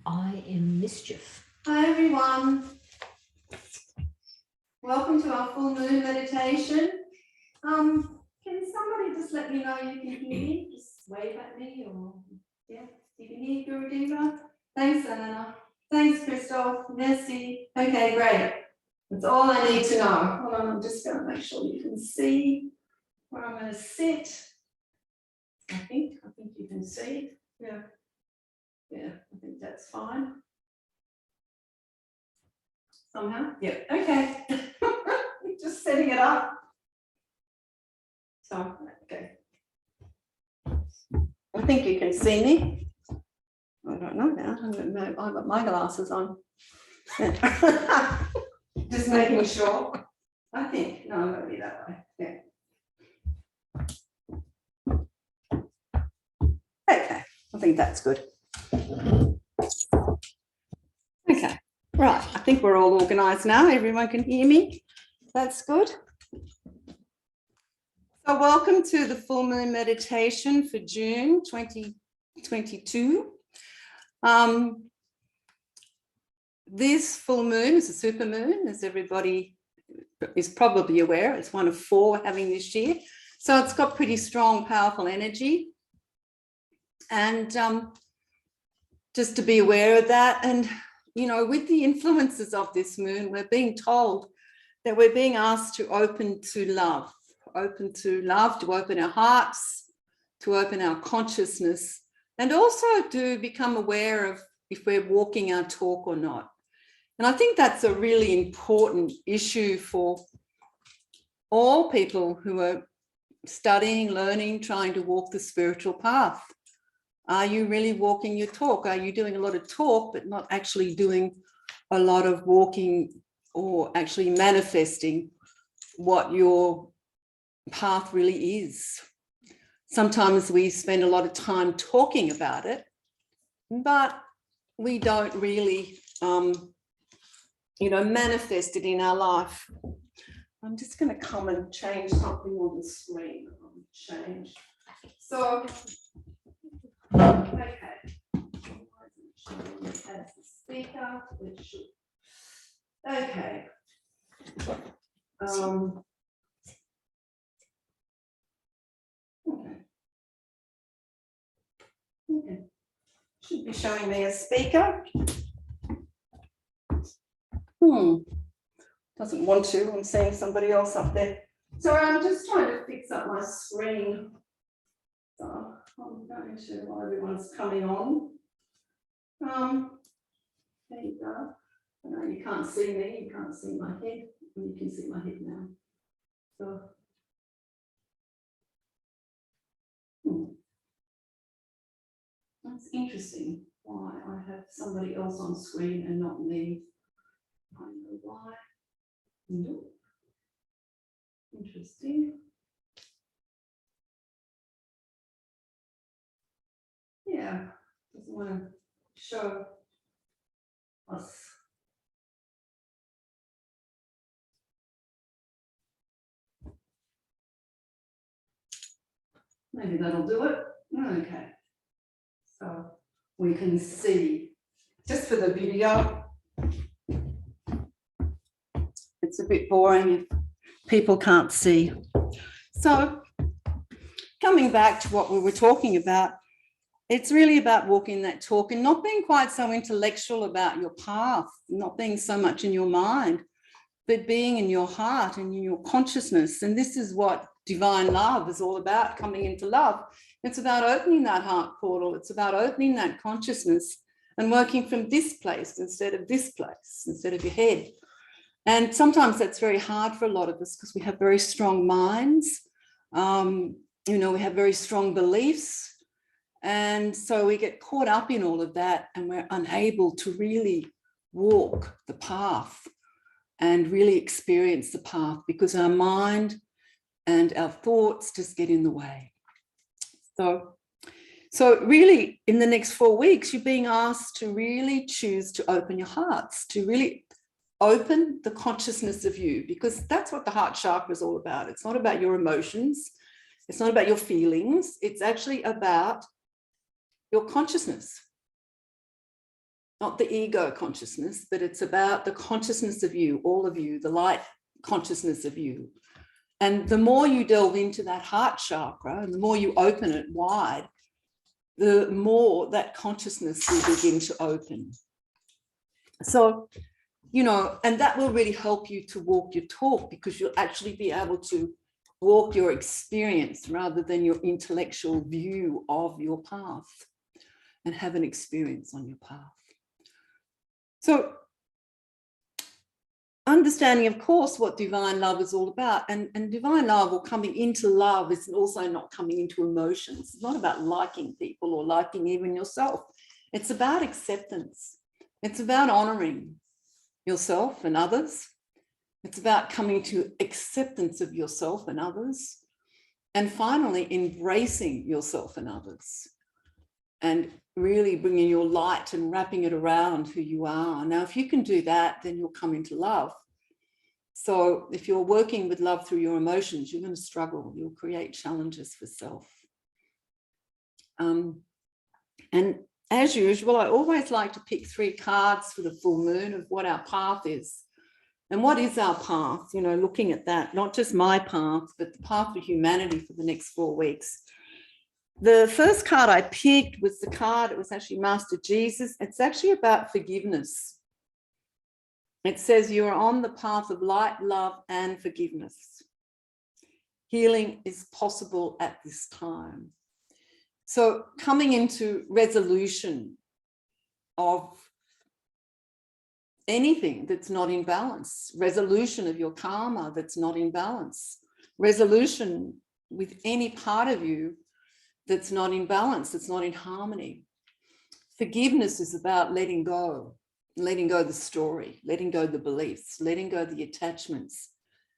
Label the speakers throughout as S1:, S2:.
S1: I am mischief.
S2: Hi everyone, welcome to our full moon meditation. Can somebody just let me know you can hear me? Just wave at me, or yeah, you can hear Guru Diva. Thanks, Anna. Thanks, Christoph. Merci. Okay, great. That's all I need to know. Hold on, I'm just going to make sure you can see where I'm going to sit. I think you can see. Yeah, I think that's fine. Somehow, yeah, okay. Just setting it up. So, okay. I think you can see me. I don't know now. I've got my glasses on. Just making sure. I think, no, I'm going to be that way. Yeah. Okay, I think that's good. Okay, right. I think we're all organised now. Everyone can hear me. That's good. So welcome to the full moon meditation for June 2022. This full moon is a super moon, as everybody is probably aware. It's one of 4 we're having this year. So it's got pretty strong, powerful energy. And just to be aware of that. And, you know, with the influences of this moon, we're being told that we're being asked to open to love, to open our hearts, to open our consciousness, and also to become aware of if we're walking our talk or not. And I think that's a really important issue for all people who are studying, learning, trying to walk the spiritual path. Are you really walking your talk? Are you doing a lot of talk, but not actually doing a lot of walking or actually manifesting what your path really is? Sometimes we spend a lot of time talking about it, but we don't really, manifest it in our life. I'm just going to come and change something on the screen. Change. So, okay. As the speaker, it should. Okay. Okay. Should be showing me a speaker. Doesn't want to. I'm seeing somebody else up there. So I'm just trying to fix up my screen. So I'm going to, while everyone's coming on. There you go. I know you can't see me. You can't see my head. You can see my head now. So. That's interesting. Why I have somebody else on screen and not me. I don't know why. Nope. Interesting. Yeah, doesn't want to show us. Maybe that'll do it. Okay. So we can see, just for the video, it's a bit boring if people can't see. So coming back to what we were talking about, it's really about walking that talk and not being quite so intellectual about your path, not being so much in your mind, but being in your heart and in your consciousness. And this is what divine love is all about, coming into love. It's about opening that heart portal. It's about opening that consciousness and working from this place instead of this place, instead of your head. And sometimes that's very hard for a lot of us because we have very strong minds. We have very strong beliefs. And so we get caught up in all of that and we're unable to really walk the path and really experience the path because our mind and our thoughts just get in the way. So really in the next 4 weeks, you're being asked to really choose to open your hearts, to really open the consciousness of you, because that's what the heart chakra is all about. It's not about your emotions. It's not about your feelings. It's actually about your consciousness. not the ego consciousness, but it's about the consciousness of you, all of you, the light consciousness of you. And the more you delve into that heart chakra and the more you open it wide, the more that consciousness will begin to open. So, you know, and that will really help you to walk your talk, because you'll actually be able to walk your experience rather than your intellectual view of your path, and have an experience on your path. So understanding, of course, what divine love is all about, and divine love, or coming into love, is also not coming into emotions. It's not about liking people or liking even yourself. It's about acceptance. It's about honoring yourself and others. It's about coming to acceptance of yourself and others. And finally, embracing yourself and others. And really bringing your light and wrapping it around who you are. Now, if you can do that, then you'll come into love. So if you're working with love through your emotions, you're going to struggle. You'll create challenges for self. And as usual, I always like to pick 3 cards for the full moon of what our path is. And what is our path? You know, looking at that, not just my path, but the path of humanity for the next 4 weeks. The first card I picked was the card, it was actually Master Jesus. It's actually about forgiveness. It says you are on the path of light, love, and forgiveness. Healing is possible at this time. So coming into resolution of anything that's not in balance, resolution of your karma that's not in balance, resolution with any part of you that's not in balance, that's not in harmony. Forgiveness is about letting go the story, letting go the beliefs, letting go the attachments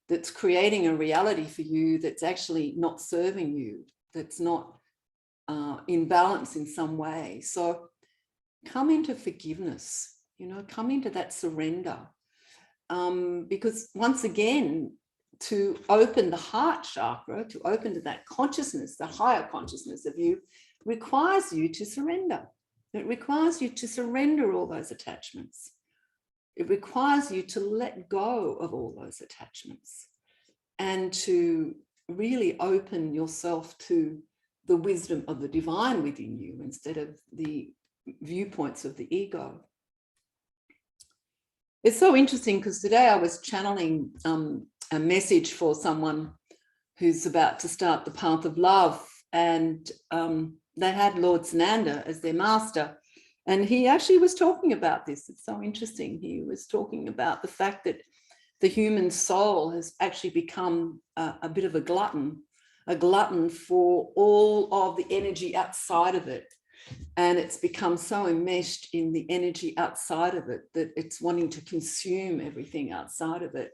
S2: that's creating a reality for you that's actually not serving you, that's not in balance in some way. So come into forgiveness, you know, come into that surrender. Because once again, to open the heart chakra, to open to that consciousness, the higher consciousness of you, requires you to surrender. It requires you to surrender all those attachments. It requires you to let go of all those attachments and to really open yourself to the wisdom of the divine within you instead of the viewpoints of the ego. It's so interesting because today I was channeling a message for someone who's about to start the path of love, and they had Lord Sananda as their master, and he actually was talking about this. It's so interesting. He was talking about the fact that the human soul has actually become a bit of a glutton for all of the energy outside of it. And it's become so enmeshed in the energy outside of it that it's wanting to consume everything outside of it,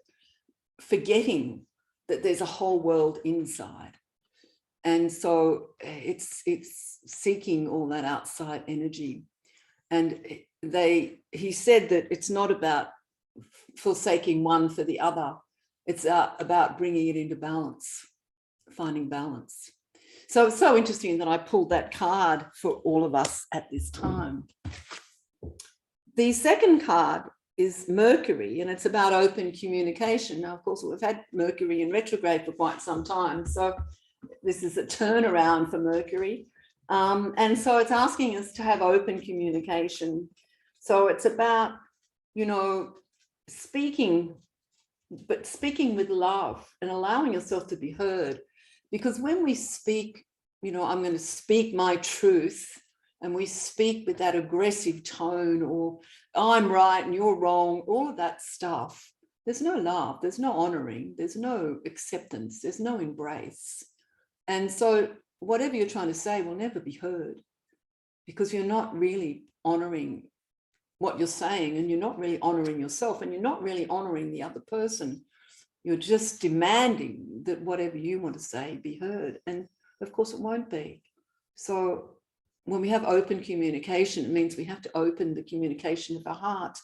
S2: forgetting that there's a whole world inside. And so it's seeking all that outside energy. And he said that it's not about forsaking one for the other. It's about bringing it into balance, finding balance. So it's so interesting that I pulled that card for all of us at this time. The second card is Mercury, and it's about open communication. Now, of course, we've had Mercury in retrograde for quite some time, so this is a turnaround for Mercury. And so it's asking us to have open communication. So it's about, you know, speaking, but speaking with love and allowing yourself to be heard. Because when we speak, you know, I'm going to speak my truth, and we speak with that aggressive tone, or I'm right and you're wrong, all of that stuff, there's no love, there's no honoring, there's no acceptance, there's no embrace. And so whatever you're trying to say will never be heard, because you're not really honoring what you're saying, and you're not really honoring yourself, and you're not really honoring the other person. You're just demanding that whatever you want to say be heard. And of course it won't be. So when we have open communication, it means we have to open the communication of our heart.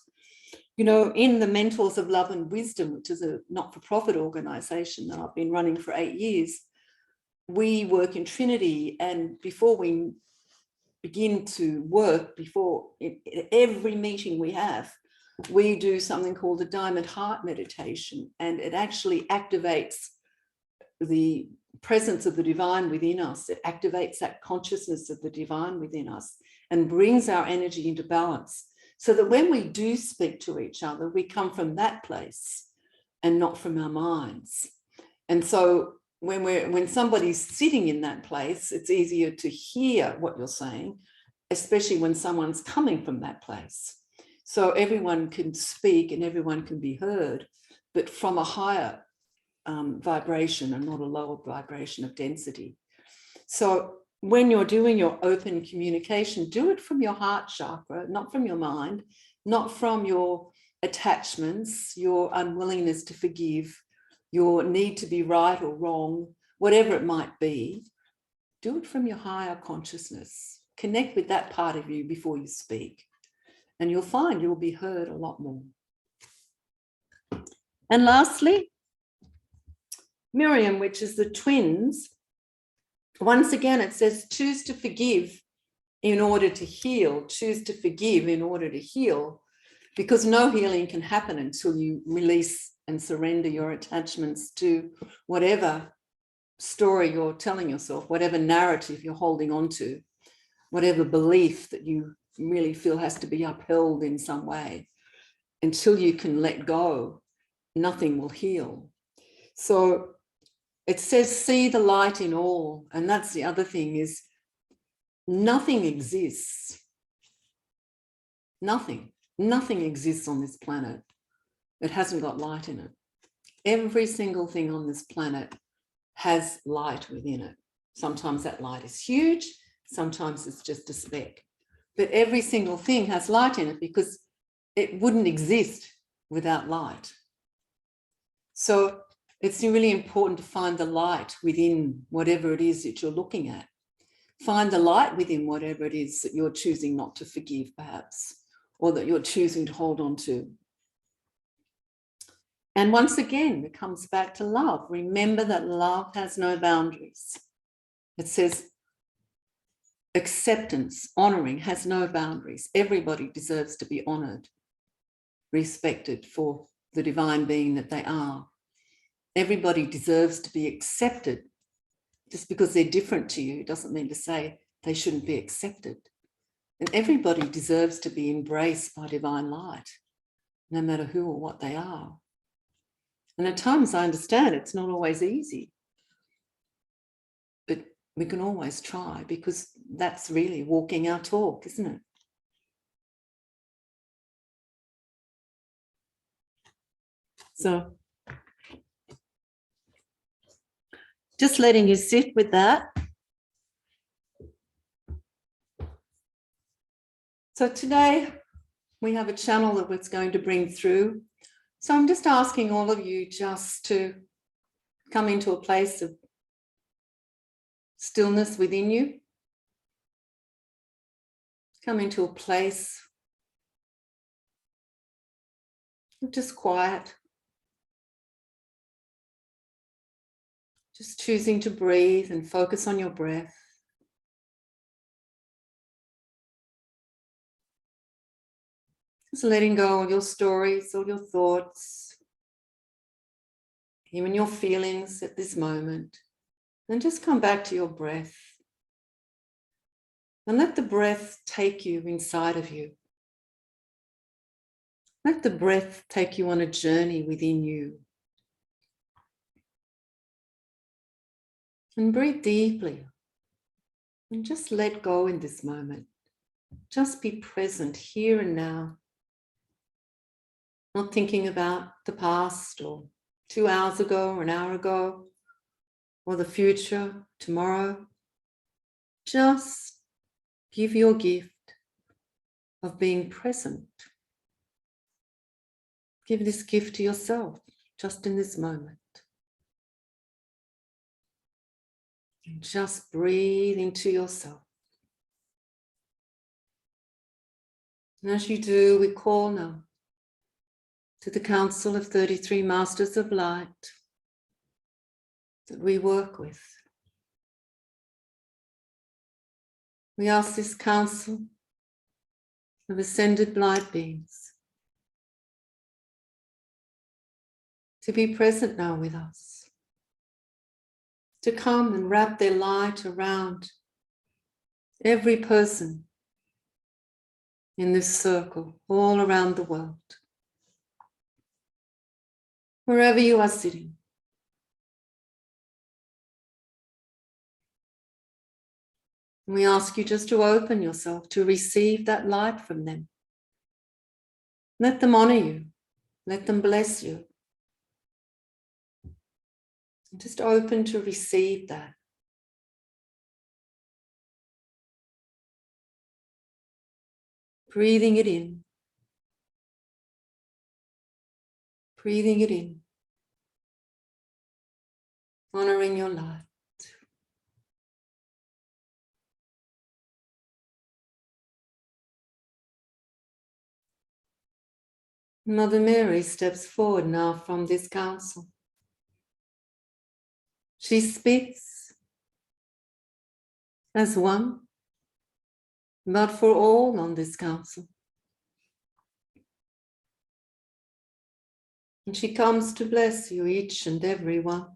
S2: You know, in the Mentors of Love and Wisdom, which is a not-for-profit organization that I've been running for 8 years, we work in Trinity. And before begin to work before in every meeting we have, we do something called the Diamond Heart meditation, and it actually activates the presence of the divine within us. It activates that consciousness of the divine within us and brings our energy into balance, so that when we do speak to each other, we come from that place and not from our minds. And so when somebody's sitting in that place, it's easier to hear what you're saying, especially when someone's coming from that place. So everyone can speak and everyone can be heard, but from a higher vibration and not a lower vibration of density. So when you're doing your open communication, do it from your heart chakra, not from your mind, not from your attachments, your unwillingness to forgive, your need to be right or wrong, whatever it might be. Do it from your higher consciousness. Connect with that part of you before you speak, and you'll find you'll be heard a lot more. And lastly, Miriam, which is the twins. Once again, it says, choose to forgive in order to heal. Choose to forgive in order to heal, because no healing can happen until you release and surrender your attachments to whatever story you're telling yourself, whatever narrative you're holding on to, whatever belief that you really feel has to be upheld in some way. Until you can let go, nothing will heal. So it says, see the light in all. And that's the other thing, is nothing exists. Nothing exists on this planet that hasn't got light in it. Every single thing on this planet has light within it. Sometimes that light is huge, sometimes it's just a speck. But every single thing has light in it, because it wouldn't exist without light. So it's really important to find the light within whatever it is that you're looking at. Find the light within whatever it is that you're choosing not to forgive, perhaps, or that you're choosing to hold on to. And once again, it comes back to love. Remember that love has no boundaries. It says acceptance, honoring has no boundaries. Everybody deserves to be honored, respected for the divine being that they are. Everybody deserves to be accepted. Just because they're different to you doesn't mean to say they shouldn't be accepted. And everybody deserves to be embraced by divine light, no matter who or what they are. And at times, I understand it's not always easy, but we can always try, because that's really walking our talk, isn't it? So just letting you sit with that. So today we have a channel that it's going to bring through. So I'm just asking all of you just to come into a place of stillness within you. Come into a place of just quiet. Just choosing to breathe and focus on your breath. Just letting go of your stories, all your thoughts, even your feelings at this moment. And just come back to your breath. And let the breath take you inside of you. Let the breath take you on a journey within you. And breathe deeply. And just let go in this moment. Just be present here and now. Not thinking about the past or 2 hours ago or an hour ago or the future, tomorrow. Just give your gift of being present. Give this gift to yourself just in this moment. And just breathe into yourself. And as you do, we call now to the Council of 33 Masters of Light that we work with. We ask this council of ascended light beings to be present now with us, to come and wrap their light around every person in this circle, all around the world. Wherever you are sitting. We ask you just to open yourself to receive that light from them. Let them honor you. Let them bless you. Just open to receive that. Breathing it in. Breathing it in. Honoring your light. Mother Mary steps forward now from this council. She speaks as one, but for all on this council. And she comes to bless you, each and every one.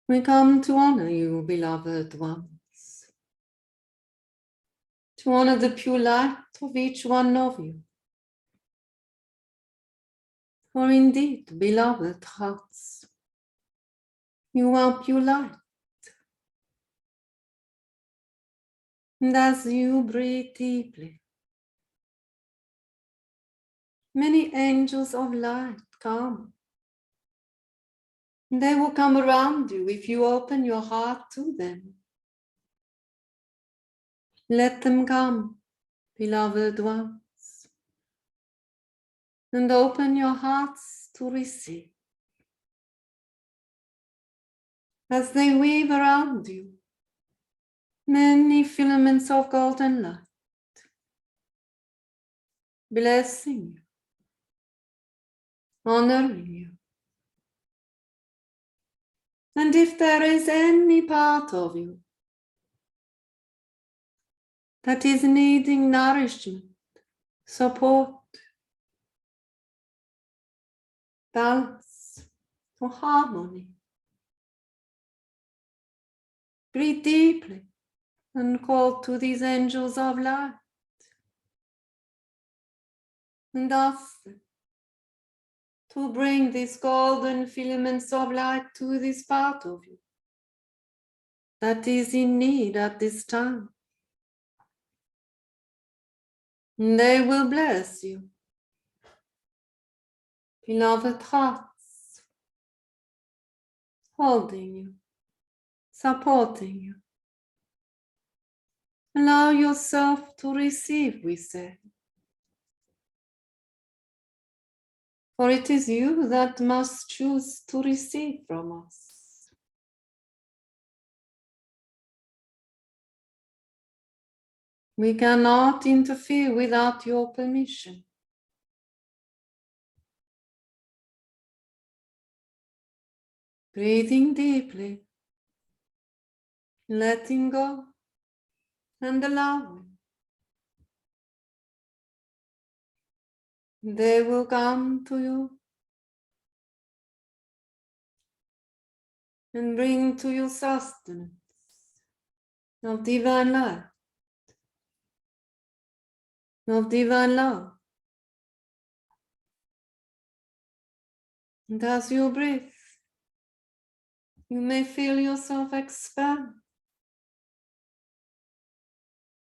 S2: We come to honor you, beloved ones. To honor the pure light of each one of you. For indeed, beloved hearts, you are pure light. And as you breathe deeply, many angels of light come. And they will come around you if you open your heart to them. Let them come, beloved ones, and open your hearts to receive. As they weave around you, many filaments of golden light, blessing you, honoring you. And if there is any part of you that is needing nourishment, support, balance, or harmony, breathe deeply and call to these angels of light and ask them to bring these golden filaments of light to this part of you that is in need at this time. And they will bless you, beloved hearts, holding you, supporting you. Allow yourself to receive, we say. For it is you that must choose to receive from us. We cannot interfere without your permission. Breathing deeply, letting go and allowing. They will come to you and bring to you sustenance of divine light, of divine love. And as you breathe, you may feel yourself expand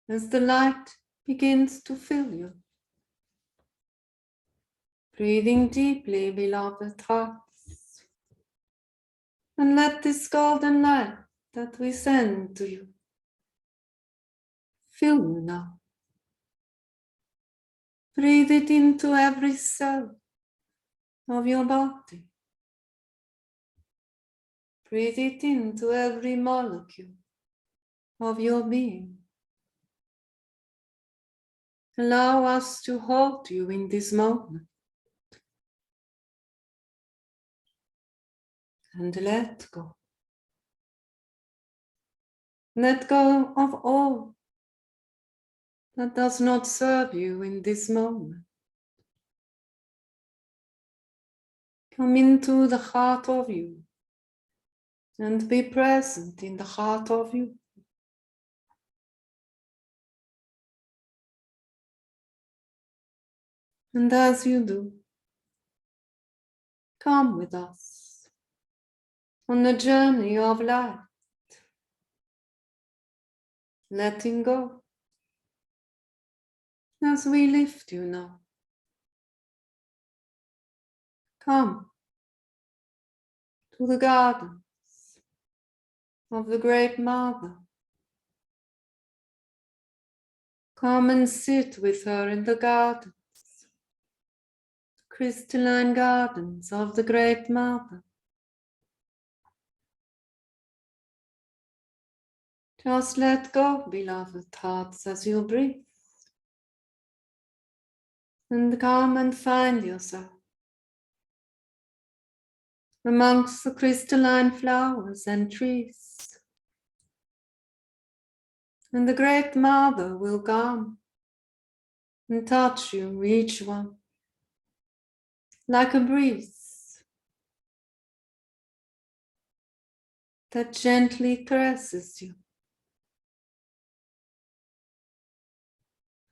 S2: as the light begins to fill you. Breathing deeply, beloved hearts, and let this golden light that we send to you fill you now. Breathe it into every cell of your body. Breathe it into every molecule of your being. Allow us to hold you in this moment. And let go. Let go of all that does not serve you in this moment. Come into the heart of you and be present in the heart of you. And as you do, come with us on the journey of life, letting go as we lift you now. Come to the gardens of the Great Mother. Come and sit with her in the gardens, crystalline gardens of the Great Mother. Just let go, beloved hearts, as you breathe. And come and find yourself amongst the crystalline flowers and trees. And the Great Mother will come and touch you, each one, like a breeze that gently caresses you.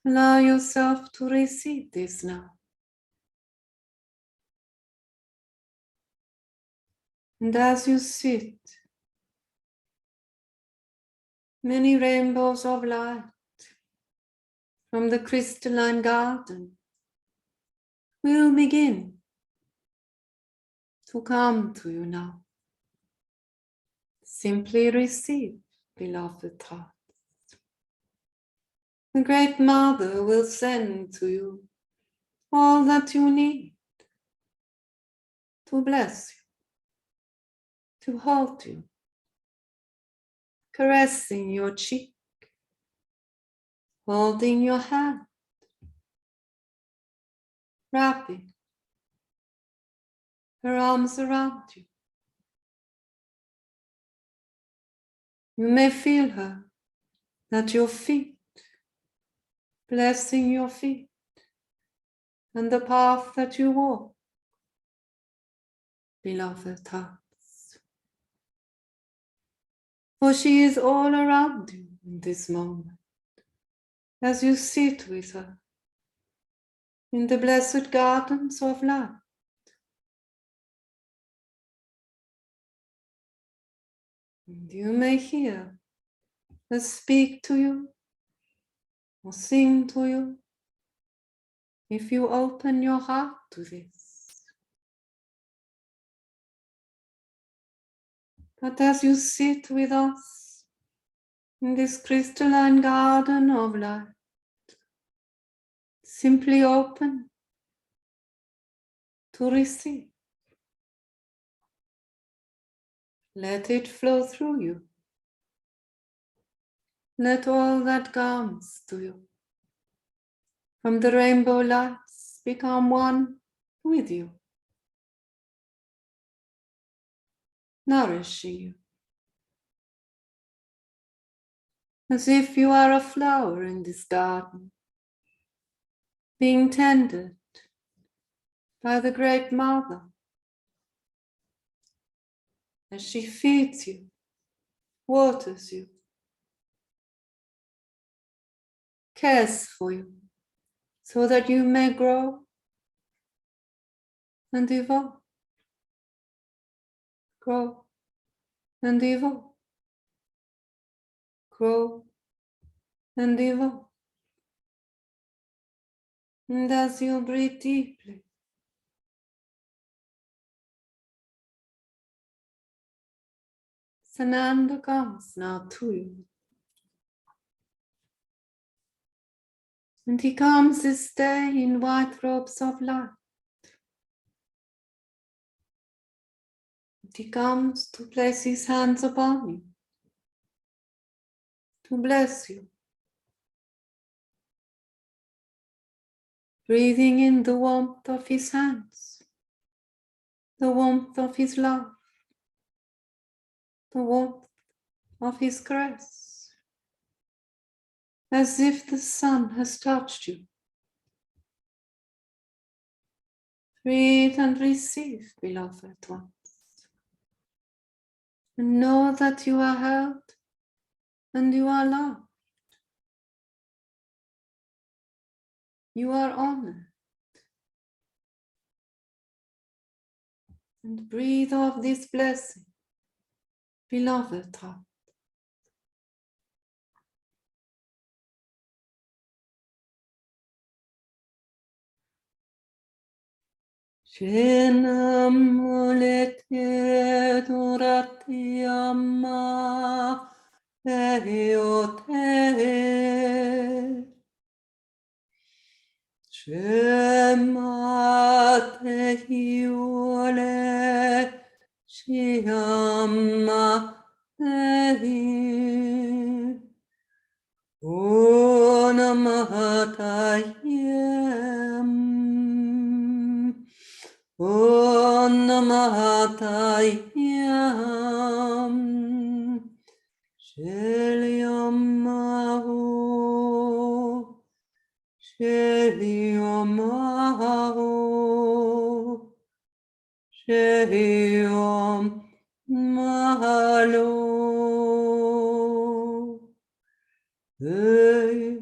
S2: Allow yourself to receive this now. And as you sit, many rainbows of light from the crystalline garden will begin to come to you now. Simply receive, beloved heart. The Great Mother will send to you all that you need to bless you, to hold you, caressing your cheek, holding your hand, wrapping her arms around you. You may feel her at your feet, blessing your feet and the path that you walk, beloved hearts. For she is all around you in this moment, as you sit with her in the blessed gardens of light. And you may hear her speak to you or sing to you if you open your heart to this. But as you sit with us in this crystalline garden of light, simply open to receive. Let it flow through you. Let all that comes to you from the rainbow lights become one with you, nourishing you, as if you are a flower in this garden, being tended by the Great Mother, as she feeds you, waters you, cares for you, so that you may grow and evolve, grow and evolve, grow and evolve. And as you breathe deeply, Sananda comes now to you. And he comes this day in white robes of light. And he comes to place his hands upon you, to bless you, breathing in the warmth of his hands, the warmth of his love, the warmth of his caress. as if the sun has touched you. Breathe and receive, beloved ones. And know that you are held and you are loved. You are honored. And breathe off this blessing, beloved heart. Shenamulete durati amma eote. Shemate hiole shiamma ehi. Onamatayam. Onamatayam. Shelyamahu. Shelyamahu. Shelyam Mahalo. Hey,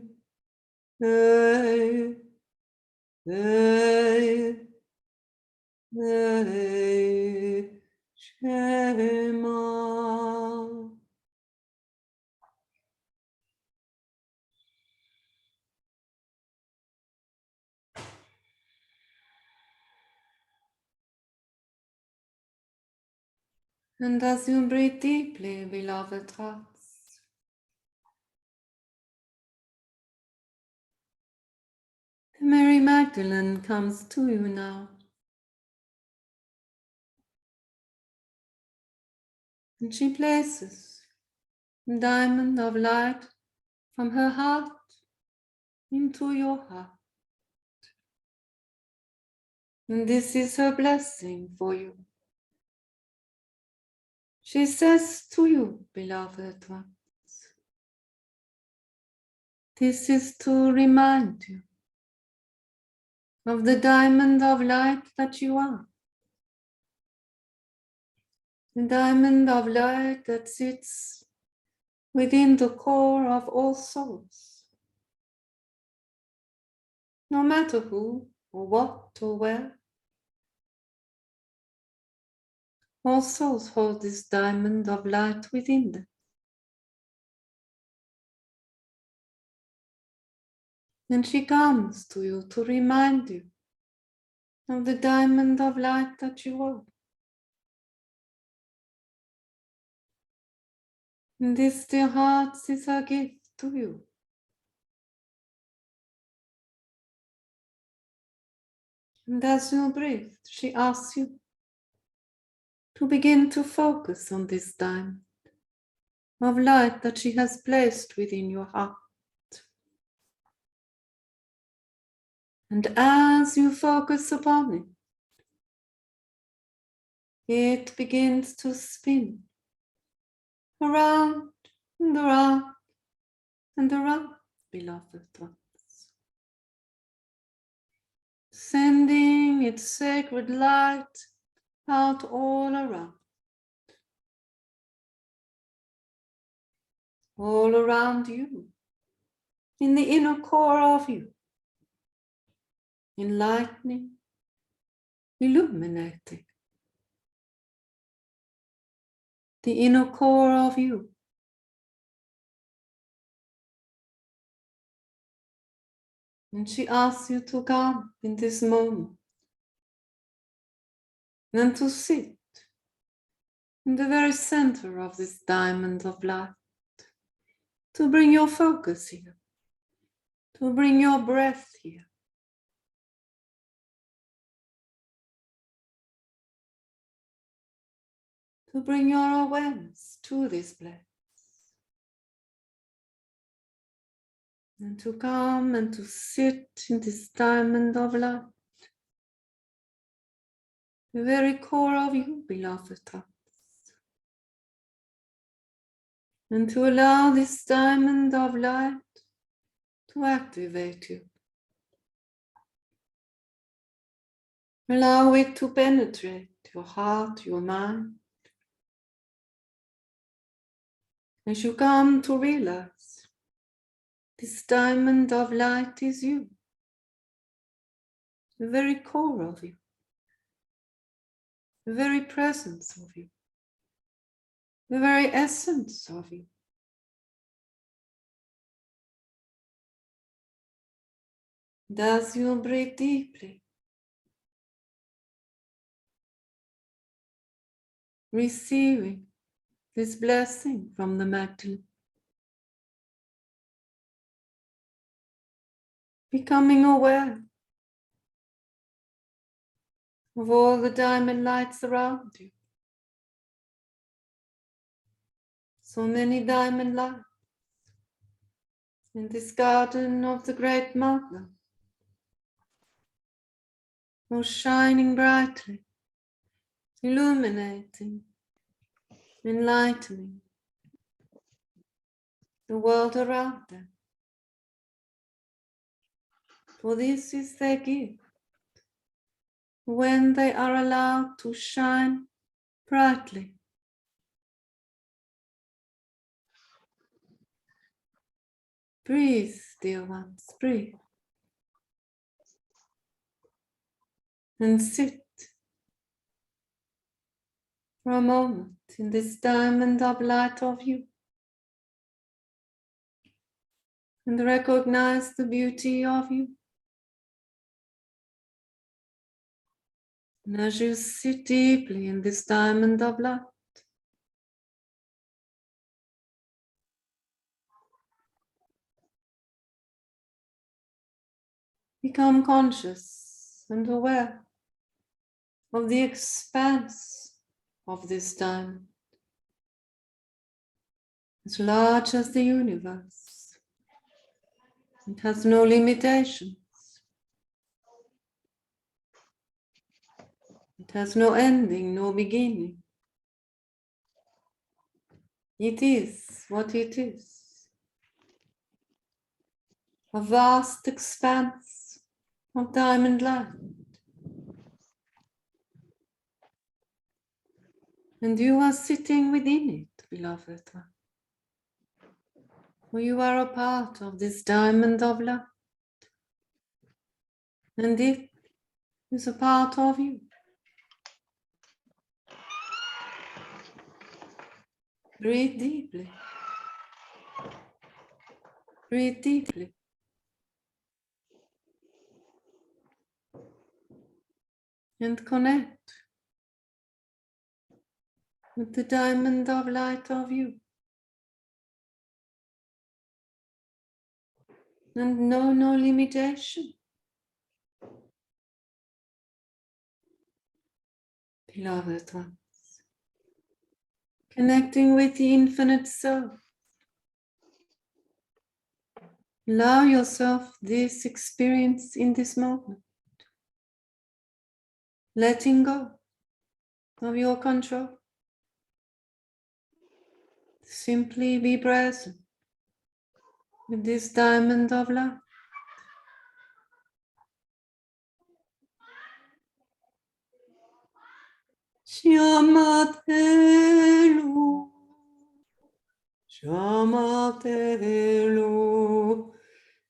S2: hey, hey, hey, Shema. And as you breathe deeply, beloved hearts, Mary Magdalene comes to you now. And she places a diamond of light from her heart into your heart. And this is her blessing for you. She says to you, beloved ones, this is to remind you of the diamond of light that you are. The diamond of light that sits within the core of all souls. No matter who or what or where, all souls hold this diamond of light within them. And she comes to you to remind you of the diamond of light that you are. And this, dear hearts, is her gift to you. And as you breathe, she asks you to begin to focus on this diamond of light that she has placed within your heart. And as you focus upon it, it begins to spin around and around and around, beloved ones, sending its sacred light out all around you, in the inner core of you, enlightening, illuminating the inner core of you. And she asks you to come in this moment and to sit in the very center of this diamond of light, to bring your focus here, to bring your breath here. To bring your awareness to this place. And to come and to sit in this diamond of light. The very core of you, beloved hearts. And to allow this diamond of light to activate you. Allow it to penetrate your heart, your mind, as you come to realize this diamond of light is you, the very core of you, the very presence of you, the very essence of you. And as you breathe deeply, receiving this blessing from the Maitreya, becoming aware of all the diamond lights around you. So many diamond lights in this garden of the Great Mother, all shining brightly, illuminating, enlightening the world around them. For this is their gift when they are allowed to shine brightly. Breathe, dear ones, breathe. And sit for a moment in this diamond of light of you. And recognize the beauty of you. And as you sit deeply in this diamond of light, become conscious and aware of the expanse of this diamond, as large as the universe. It has no limitations. It has no ending, no beginning. It is what it is. A vast expanse of diamond light. And you are sitting within it, beloved one. For you are a part of this diamond of light. And it is a part of you. Breathe deeply. Breathe deeply. And connect with the diamond of light of you. And know no limitation. Beloved ones, connecting with the infinite soul. Allow yourself this experience in this moment. Letting go of your control. Simply be present with this diamond of light. Shamatelu, Shamatelu,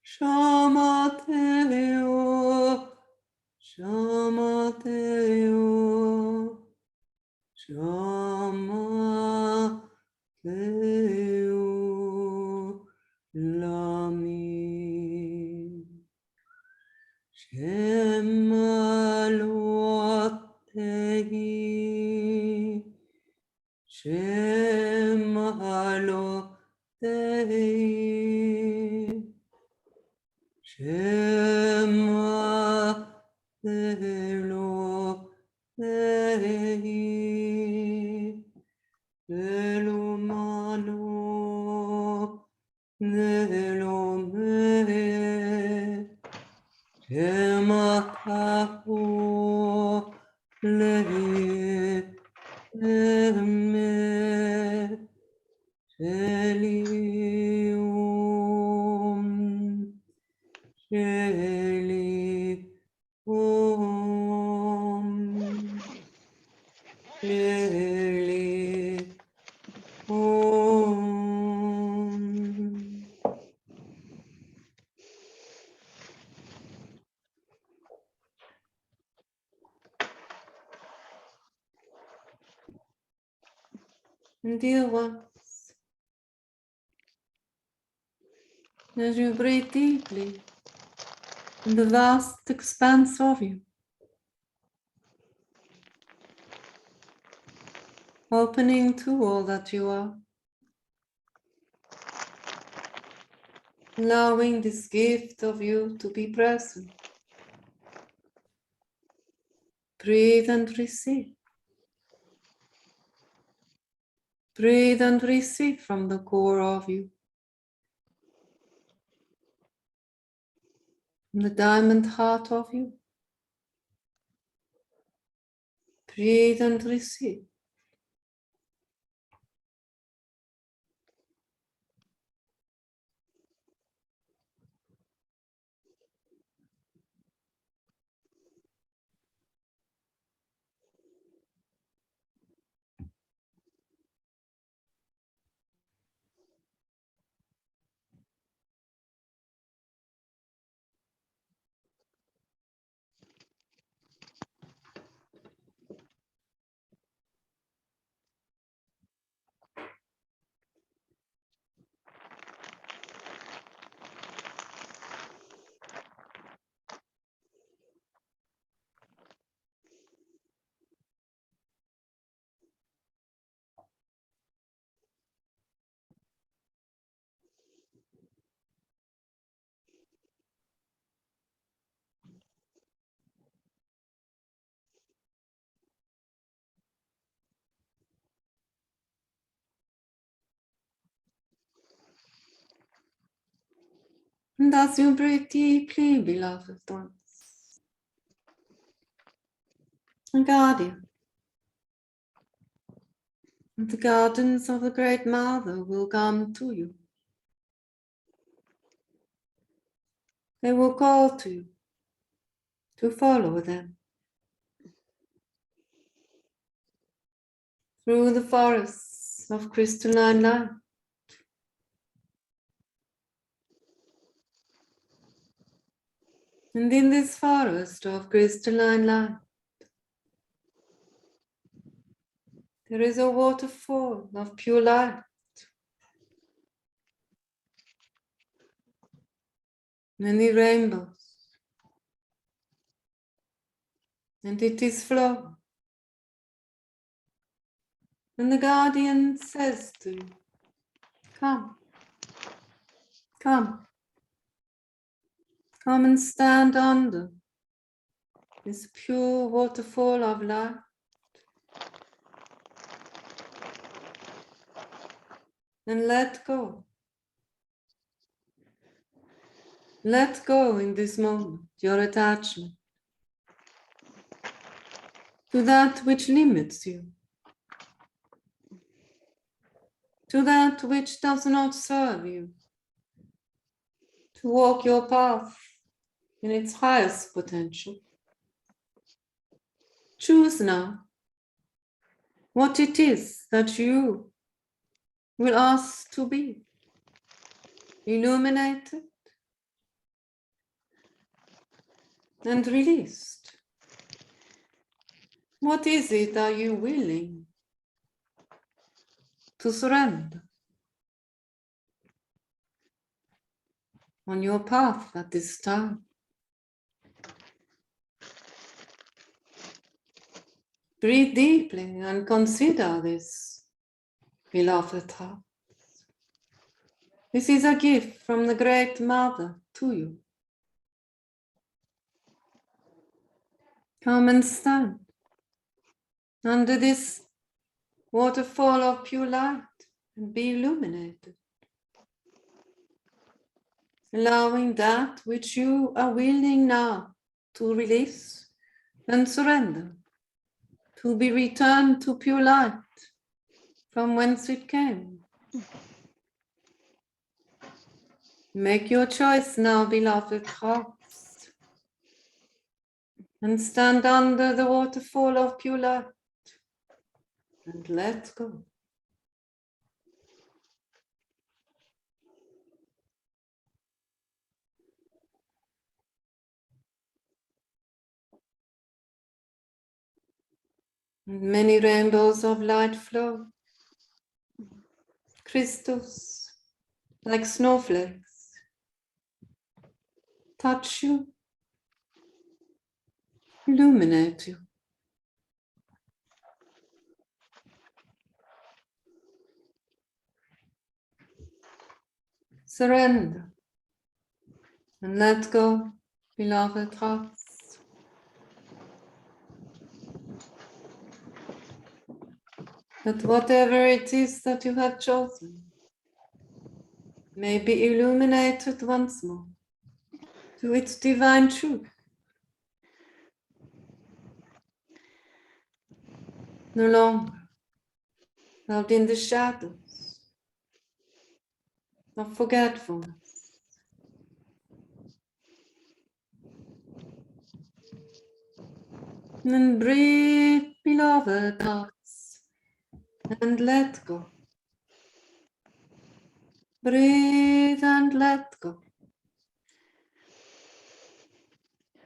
S2: Shamatelu, Shamatelu, Shamatelu, Lami, Shemalotehi, Shemalotehi, Shemalotehi, Elumano, Nelome, Shematahu, Lehi, Eme, Elium, Clearly, Om. Clearly, Om. And dear ones, as you breathe deeply in the vast expanse of you, opening to all that you are, allowing this gift of you to be present. Breathe and receive. Breathe and receive from the core of you, from the diamond heart of you. Breathe and receive. And as you breathe deeply, beloved ones, a guardian, and the guardians of the Great Mother will come to you. They will call to you to follow them through the forests of crystalline light. And in this forest of crystalline light, there is a waterfall of pure light. Many rainbows. And it is flowing. And the guardian says to you, come, come, come and stand under this pure waterfall of light. And let go. Let go in this moment your attachment to that which limits you, to that which does not serve you, to walk your path in its highest potential. Choose now what it is that you will ask to be illuminated and released. What is it are you willing to surrender on your path at this time? Breathe deeply and consider this, beloved heart. This is a gift from the Great Mother to you. Come and stand under this waterfall of pure light and be illuminated, allowing that which you are willing now to release and surrender, to be returned to pure light from whence it came. Make your choice now, beloved hearts, and stand under the waterfall of pure light and let go. And many rainbows of light flow, crystals like snowflakes touch you, illuminate you. Surrender and let go, beloved hearts. That whatever it is that you have chosen may be illuminated once more to its divine truth. No longer held in the shadows of forgetfulness. And breathe, beloved hearts, and let go. Breathe and let go.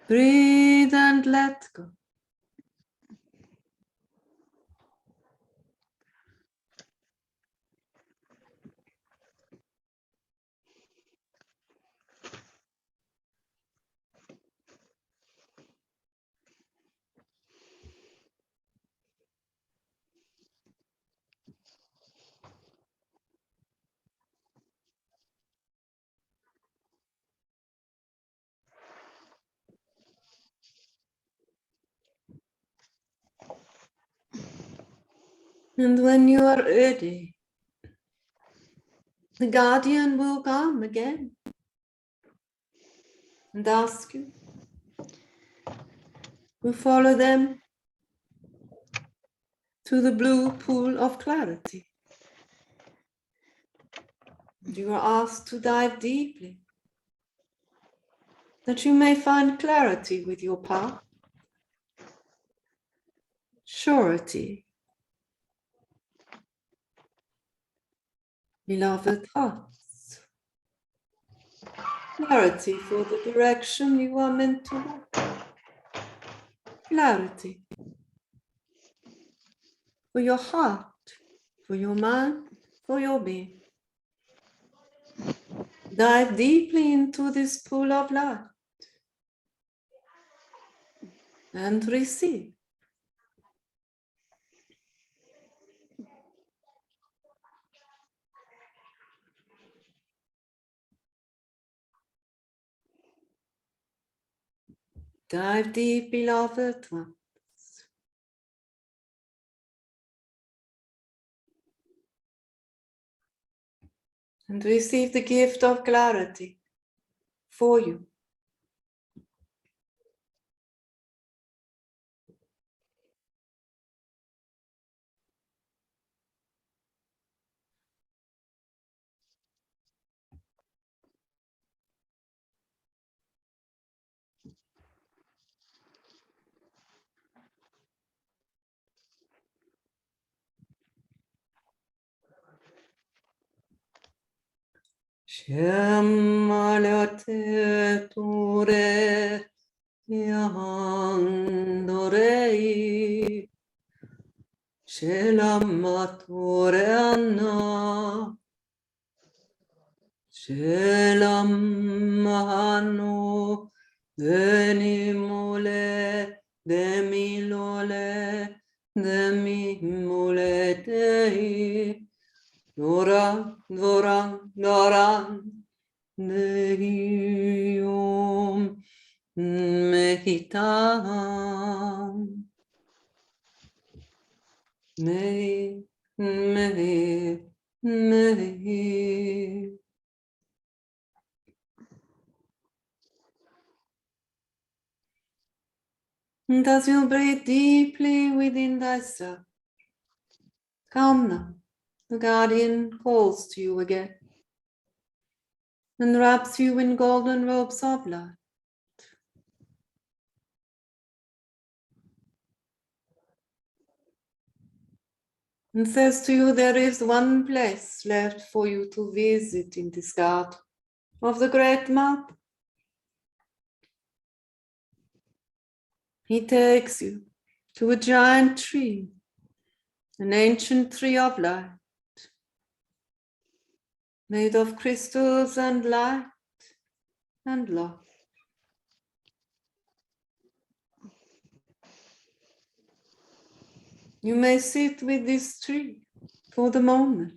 S2: Breathe and let go. And when you are ready, the guardian will come again and ask you to follow them to the blue pool of clarity. And you are asked to dive deeply, that you may find clarity with your path, surety, beloved hearts, clarity for the direction you are meant to walk, clarity for your heart, for your mind, for your being. Dive deeply into this pool of light and receive. Dive deep, beloved ones, and receive the gift of clarity for you. Shemalote ture yandorei Shelamatore anna Shelamano denimole demilole demimole dei Doran, Doran, Doran, Deum Mehitam, Mehi, Mehi, Mehi. And as you breathe deeply within thyself, come now, the guardian calls to you again. and wraps you in golden robes of light. And says to you, there is one place left for you to visit in this garden of the Great Mother. He takes you to a giant tree, an ancient tree of light, made of crystals and light and love. You may sit with this tree for the moment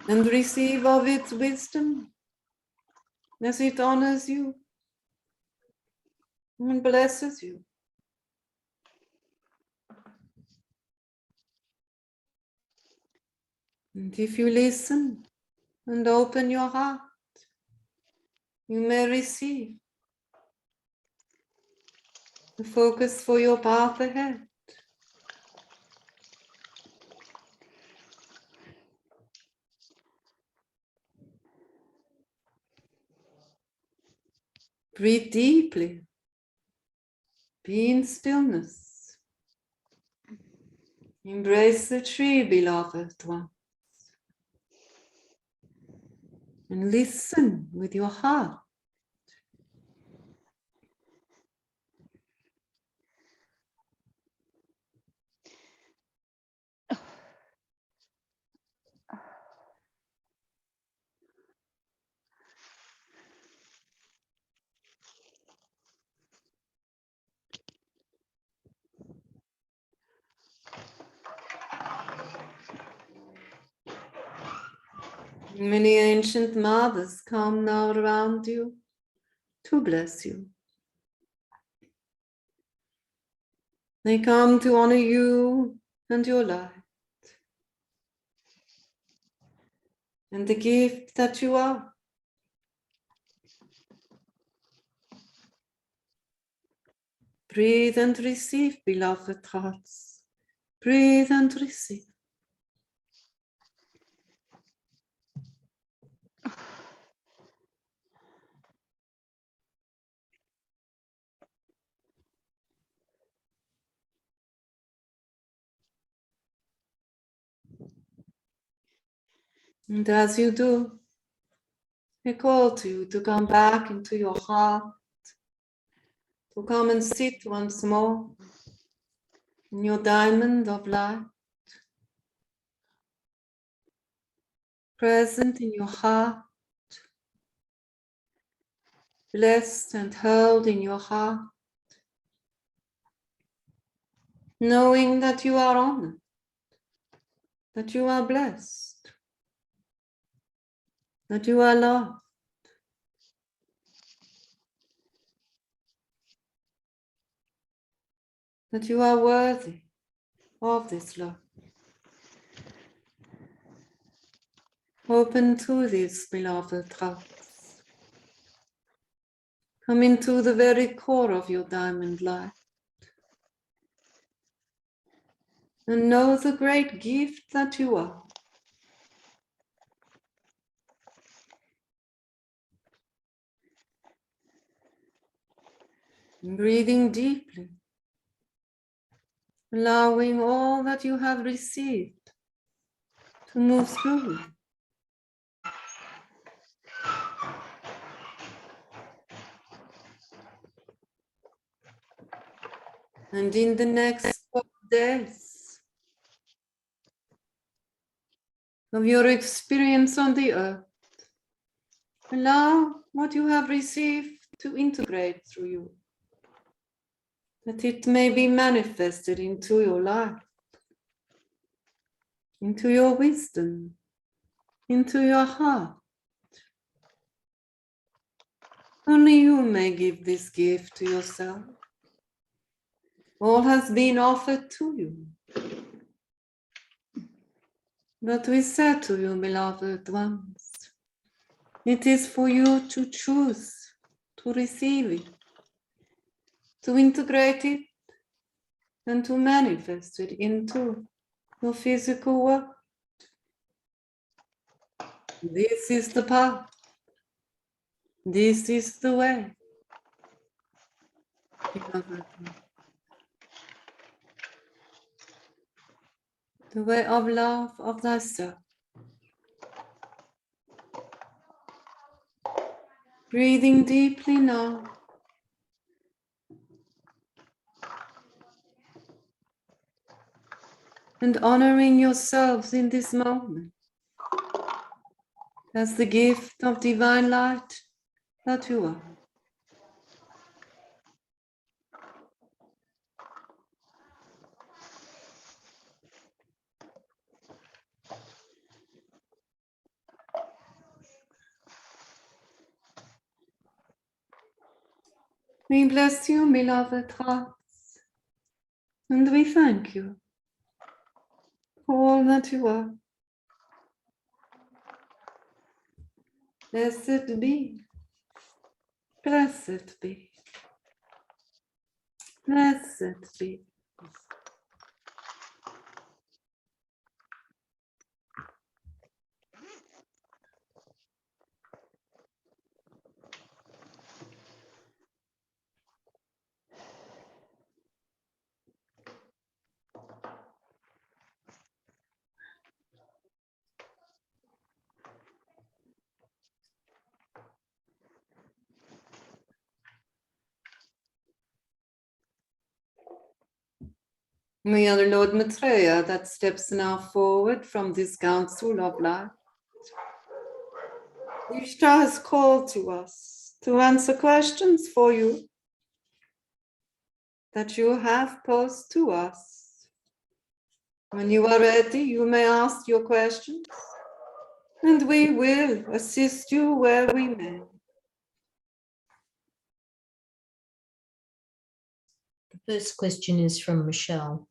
S2: and receive of its wisdom as it honors you and blesses you. And if you listen and open your heart, you may receive the focus for your path ahead. Breathe deeply. Be in stillness. Embrace the tree, beloved one. And listen with your heart. Many ancient mothers come now around you to bless you. They come to honor you and your light and the gift that you are. Breathe and receive, beloved hearts. Breathe and receive. And as you do, I call to you to come back into your heart, to come and sit once more in your diamond of light, present in your heart, blessed and held in your heart, knowing that you are honored, that you are blessed, that you are loved, that you are worthy of this love. Open to this, beloved hearts. Come into the very core of your diamond light. And know the great gift that you are. Breathing deeply, allowing all that you have received to move through you. And in the next 12 days of your experience on the earth, allow what you have received to integrate through you, that it may be manifested into your life, into your wisdom, into your heart. Only you may give this gift to yourself. All has been offered to you. But we said to you, beloved ones, it is for you to choose to receive it, to integrate it, and to manifest it into your physical world. This is the path. This is the way. The way of love of thyself. Breathing deeply now. And honoring yourselves in this moment as the gift of divine light that you are. We bless you, beloved hearts, and we thank you for all that you are. Blessed be, blessed be, blessed be. We are the Lord Maitreya that steps now forward from this council of life. Ishtar has called to us to answer questions for you that you have posed to us. When you are ready, you may ask your questions, and we will assist you where we may.
S1: The first question is from Michelle.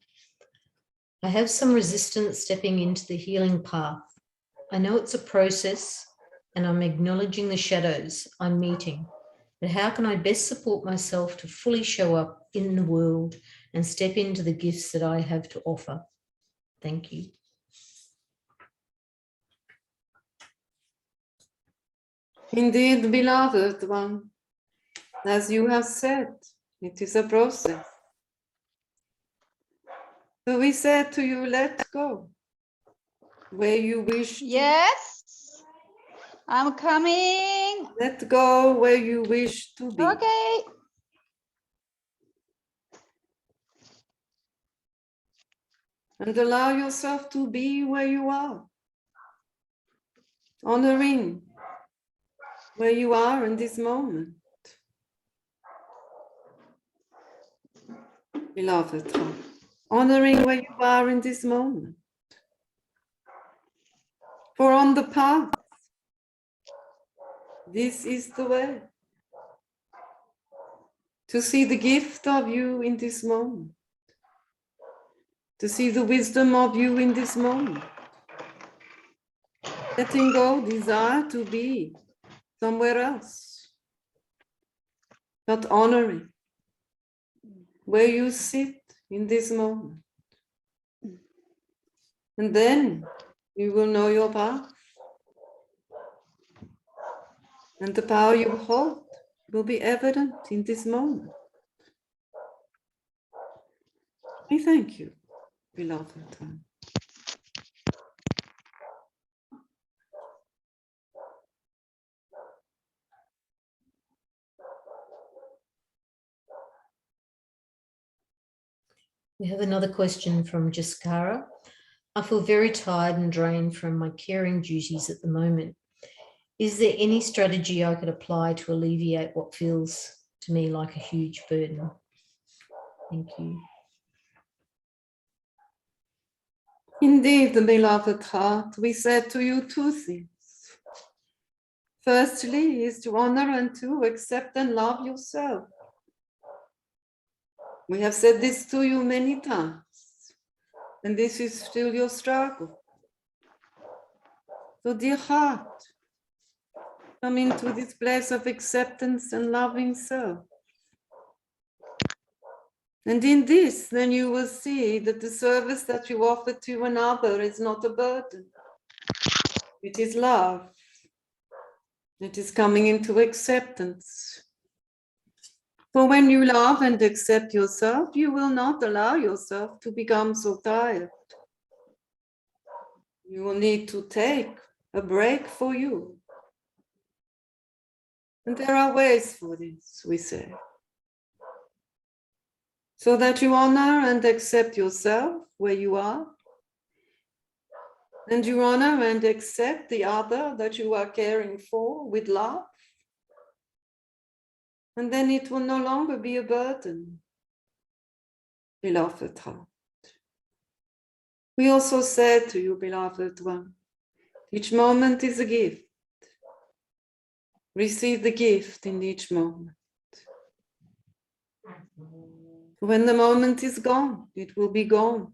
S1: I have some resistance stepping into the healing path. I know it's a process and I'm acknowledging the shadows I'm meeting, but how can I best support myself to fully show up in the world and step into the gifts that I have to offer? Thank you.
S2: Indeed, beloved one, as you have said, it is a process. So we said to you, let go where you wish to.
S3: Yes, I'm coming.
S2: Let go where you wish to be.
S3: Okay.
S2: And allow yourself to be where you are. Honoring where you are in this moment. Beloved one, honoring where you are in this moment. For on the path, this is the way. To see the gift of you in this moment. To see the wisdom of you in this moment. Letting go desire to be somewhere else. But honoring where you sit in this moment. And then you will know your path. And the power you hold will be evident in this moment. I thank you, beloved one.
S1: We have another question from Jaskara. I feel very tired and drained from my caring duties at the moment. Is there any strategy I could apply to alleviate what feels to me like a huge burden? Thank you.
S2: Indeed, beloved heart, we said to you two things. Firstly is to honor and to accept and love yourself. We have said this to you many times, and this is still your struggle. So dear heart, come into this place of acceptance and loving self. And in this, then you will see that the service that you offer to another is not a burden. It is love. It is coming into acceptance. For when you love and accept yourself, you will not allow yourself to become so tired. You will need to take a break for you. And there are ways for this, we say. So that you honor and accept yourself where you are. And you honor and accept the other that you are caring for with love. And then it will no longer be a burden, beloved heart. We also said to you, beloved one, each moment is a gift. Receive the gift in each moment. When the moment is gone, it will be gone.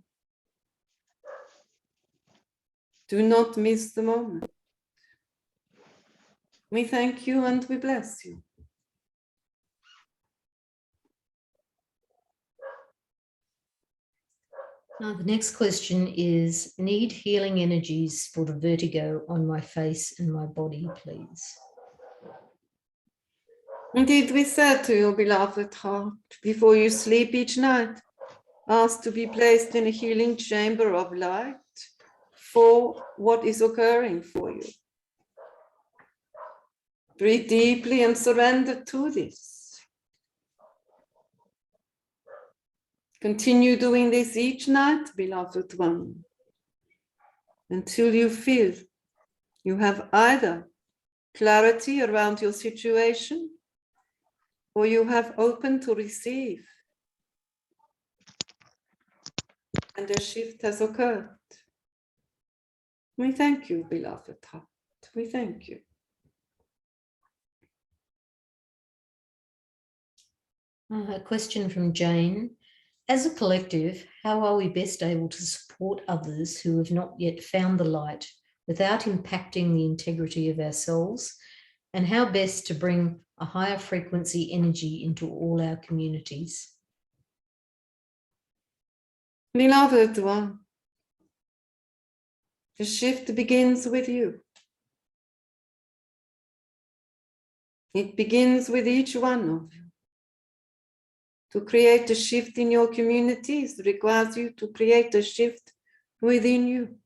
S2: Do not miss the moment. We thank you and we bless you.
S1: Now, the next question is, need healing energies for the vertigo on my face and my body, please.
S2: Indeed, we said to you, beloved heart, before you sleep each night, ask to be placed in a healing chamber of light for what is occurring for you. Breathe deeply and surrender to this. Continue doing this each night, beloved one, until you feel you have either clarity around your situation or you have opened to receive and a shift has occurred. We thank you, beloved heart. We thank you.
S1: A question from Jane. As a collective, how are we best able to support others who have not yet found the light without impacting the integrity of ourselves? And how best to bring a higher frequency energy into all our communities?
S2: Beloved one, the shift begins with you. It begins with each one of you. To create a shift in your communities requires you to create a shift within you.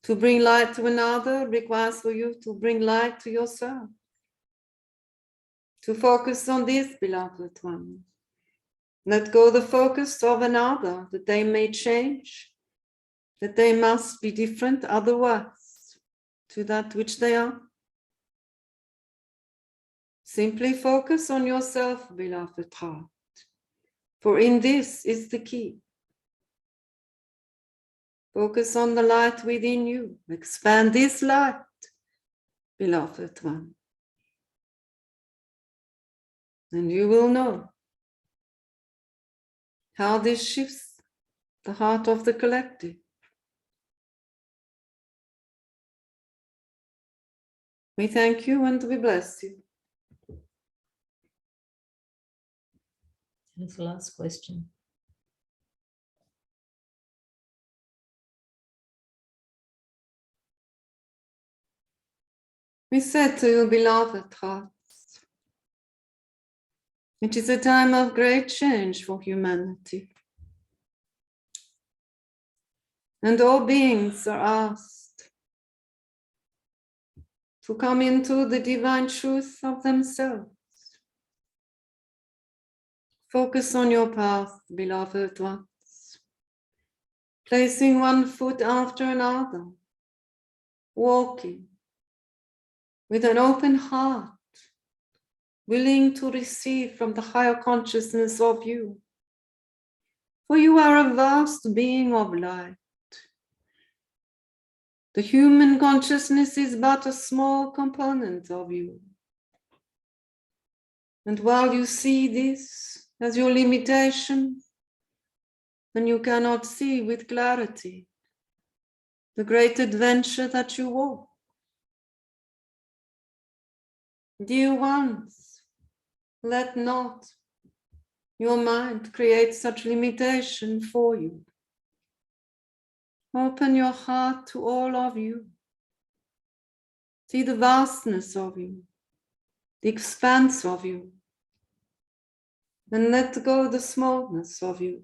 S2: To bring light to another requires for you to bring light to yourself. To focus on this, beloved one. Let go the focus of another, that they may change, that they must be different otherwise to that which they are. Simply focus on yourself, beloved heart, for in this is the key. Focus on the light within you. Expand this light, beloved one. And you will know how this shifts the heart of the collective. We thank you and we bless you.
S1: That's the last question.
S2: We said to you, beloved hearts, it is a time of great change for humanity. And all beings are asked to come into the divine truth of themselves. Focus on your path, beloved ones, placing one foot after another, walking with an open heart, willing to receive from the higher consciousness of you. For you are a vast being of light. The human consciousness is but a small component of you. And while you see this as your limitation, then you cannot see with clarity the great adventure that you walk. Dear ones, let not your mind create such limitation for you. Open your heart to all of you. See the vastness of you, the expanse of you, and let go of the smallness of you.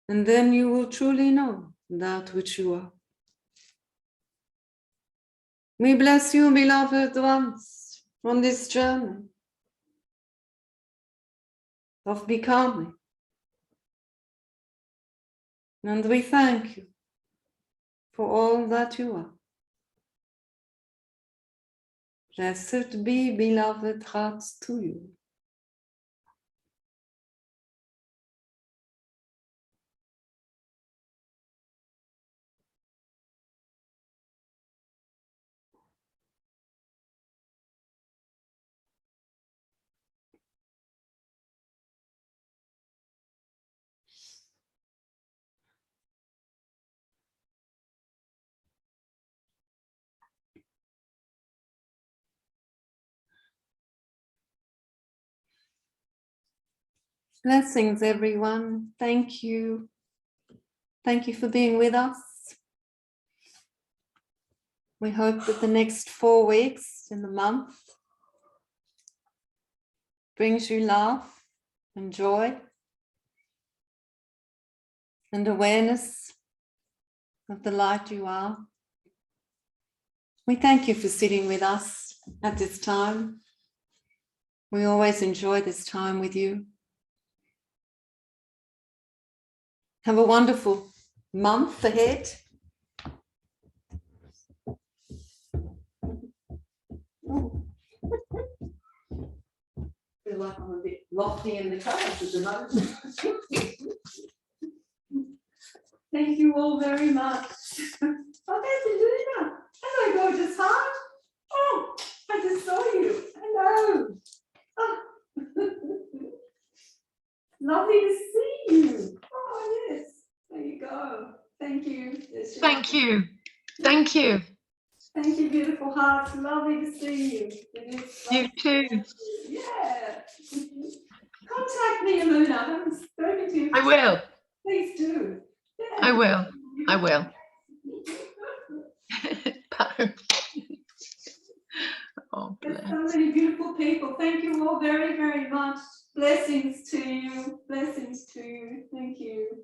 S2: And then you will truly know that which you are. We bless you, beloved ones, on this journey of becoming. And we thank you for all that you are. Blessed be, beloved hearts, to you. Blessings, everyone. Thank you. Thank you for being with us. We hope that the next 4 weeks in the month brings you love and joy and awareness of the light you are. We thank you for sitting with us at this time. We always enjoy this time with you. Have a wonderful month ahead. Feel like I'm a bit lofty in the colours at the moment. Thank you all very much. Oh, there's Luna. Hello, gorgeous heart. Oh, I just saw you. Hello. Oh. Lovely to see you. Oh, yes. There you go. Thank you.
S4: Thank you. Thank you.
S2: Thank you, beautiful hearts. Lovely to see you. It is
S4: You too.
S2: Yeah. Contact me, Luna. I haven't spoken to you.
S4: I will.
S2: Please do. Yeah.
S4: I will. I will. Oh,
S2: There's
S4: bless.
S2: so many beautiful people. Thank you all very, very much. Blessings to you. Blessings to you. Thank you.